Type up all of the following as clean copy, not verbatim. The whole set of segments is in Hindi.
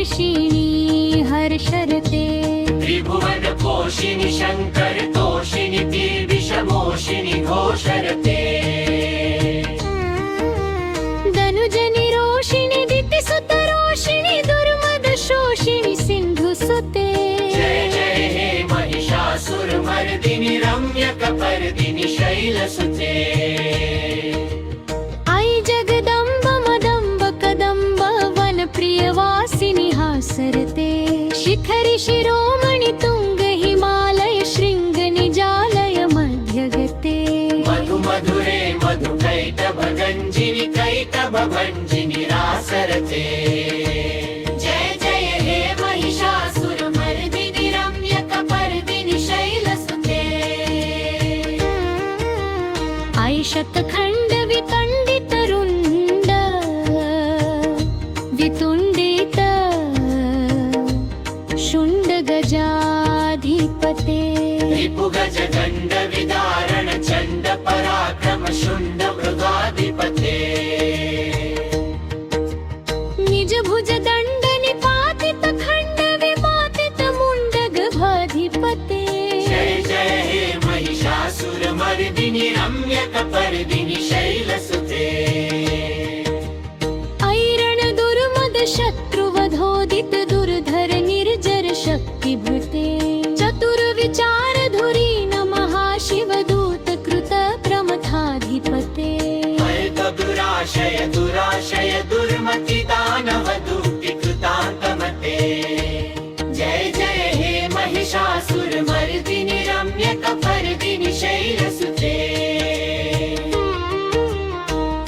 वर्षिणी हर्षरते त्रिभुवन पोषिणि शंकर तोषिणि विषमोषिणि घोषरते धनुजनि रोषिणि दितिसुत रोषिणि दुर्मद शोषिणि सिन्धुसुते जय जय हे महिषासुरमर्दिनि रम्यकपर्दिनि शैलसुते आई जगदम्ब मदम्ब कदम्ब वनप्रियवासिनि हासरते शिखरि शिरोमणि तुंग हिमालय शृंग निजालय मध्यगते मधु मधुरे मधुकैटभगञ्जिनि कैटभभञ्जिनि रासरते जय जय हे महिषासुरमर्दिनि रम्यकपर्दिनि शैलसुते आई शतखण्ड वितण्डित रुण्ड वितुण्डित शुण्ड गजाधिपते रिपुगज दण्ड विदारण चण्ड पराक्रम शुण्ड मृगाधिपते निज भुज दण्ड निपातित खण्ड विपातित मुण्डगभाधिपते जय जय हे महिषासुरमर्दिनि रम्यकपर्दिनि शैलसुते ऐरण दुर्मद शत्रुवधोदित दुर्धर निर्जर शक्तिभृते चतुर्विचार धुरीन महाशिवदूत कृत प्रमथाधिपते दुराशय दुराशय दुर्मति दानव दूति कृतान्तमते जय जय हे महिषासुरमर्दिनि रम्यकपर्दिनि शैलसुते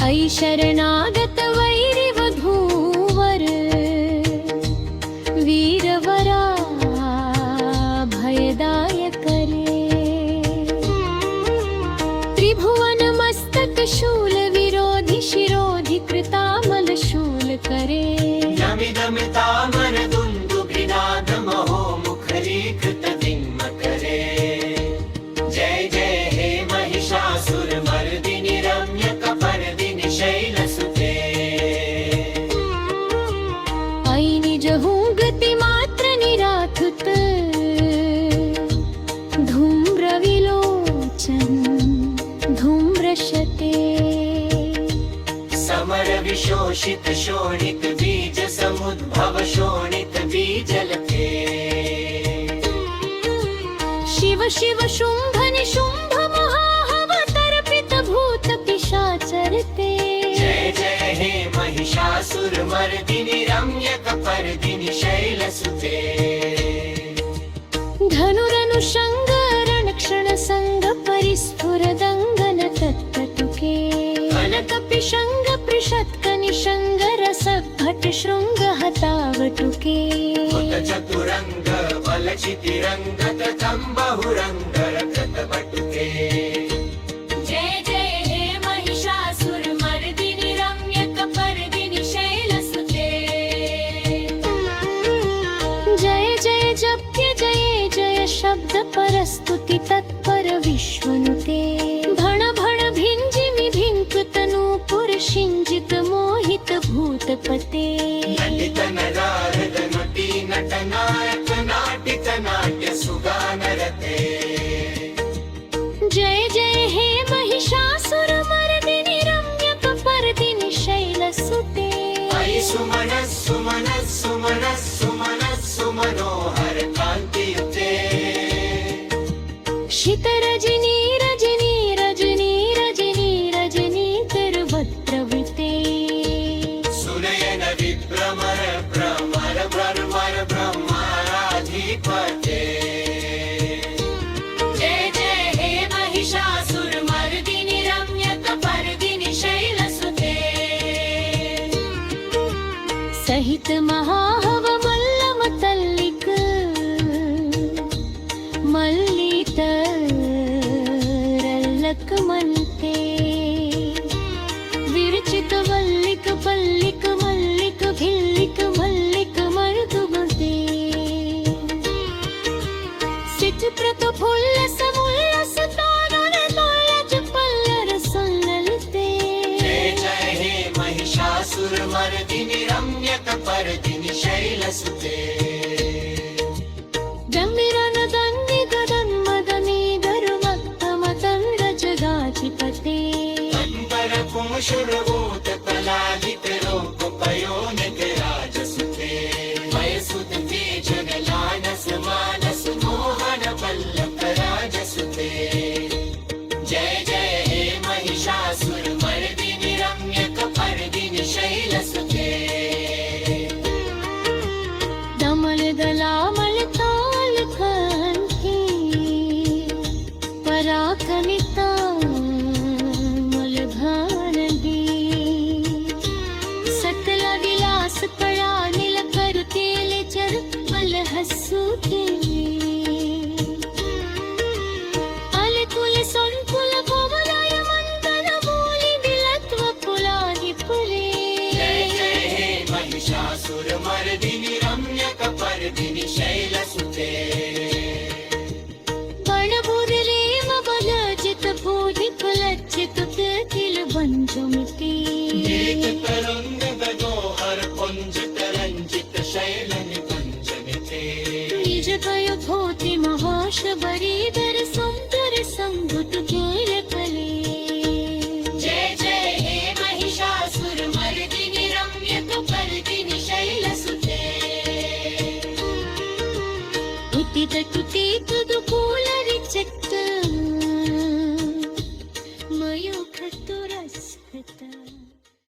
ऐ शरणागत वैरिवधूवर वीरवरा भयदायकरे त्रिभुवन मस्तक शूल विरोधि शिरोधि कृतामल शूल करे यमिदमितामर दुन्दुभिनाद महो मुखरीकृत दिङ्मकरे जय जय हे महिषासुरमर्दिनि रम्यकपर्दिनि शैलसुते ऐ निज हुंगति मात्र निराथुत धूम्र विलोचन धूम्रशते समर विशोषित शोणित बीज समुद्भव शोणित बीजलते शिव शिव शुंभ निशुंभ महाहवतर्पित भूत पिशाचरते जय जय हे महिषासुरमर्दिनि रम्यकपर्दिनि शैलसुते धनुरनुषंग रणक्षण संग परिस्फुर दंगन तत्तटुके कनकपिशंग पृषत्क निशंग रस भट शृंग हतावटुके चतुरंग बलचितिरंग ततं बहुरंग रखत बटुके जय जय हे महिषासुरमर्दिनि रम्यकपर्दिनि शैलसुते जय जय जप्य जय जय शब्द परस्तुति तत्पर विश्वनुते भण भण भिंजिमि भिंकृत नूपुर शिंजित मोहित भूतपते नटित नरारद नटी नटनायक नाटित नाट्य सुगानरते जय जय हे महिषासुरमर्दिनि रम्यकपर्दिनि शैलसुते ऐ सुमनः सुमनः सुमनः सुमनः सुमनोहर कान्तियुते शित रजनी रजनी रजनी रजनी रजनी तिरुभद्रवृते सुनयन विभ्रमर भ्रमर भ्रमर ब्रह्माधिपते जय जय हे महिषासुरमर्दिनि रम्यकपर्दिनि शैलसुते सहित महाहव मल्लम तल्लिक मल्लित रल्लक मल्ते विरचित वल्लिक पल्लिक मल्लिक भिल्लिक मल्लिक मर्दुमते सिचप्रत फुल्लस मुल्लस तानन तोलज पल्लर सल्ललते जय जय हे महिषासुरमर्दिनि रम्यकपर्दिनि शैलसुते शैलसुते गंभीरन दन्नि गदन्मदनी धर्मत्तमतंड जगाधिपते अंबर पुंशुरभूत कलादित रूप पयोनित राजसुते वयसुत तेज गलानस मानस मोहन पल्लव राजसुते जय जय हे महिषासुर मर्दिनि रम्यक पर्दिनि शैलसुते दमल दलामल ताल कंठी पराकनिता मल भारदी सकल विलास कळा नील करतेल चर मल हसुते अलकुल संकुल कोमलाय मंदन मूली बिलत्व पुलादि पुरे जय जय हे महिषासुर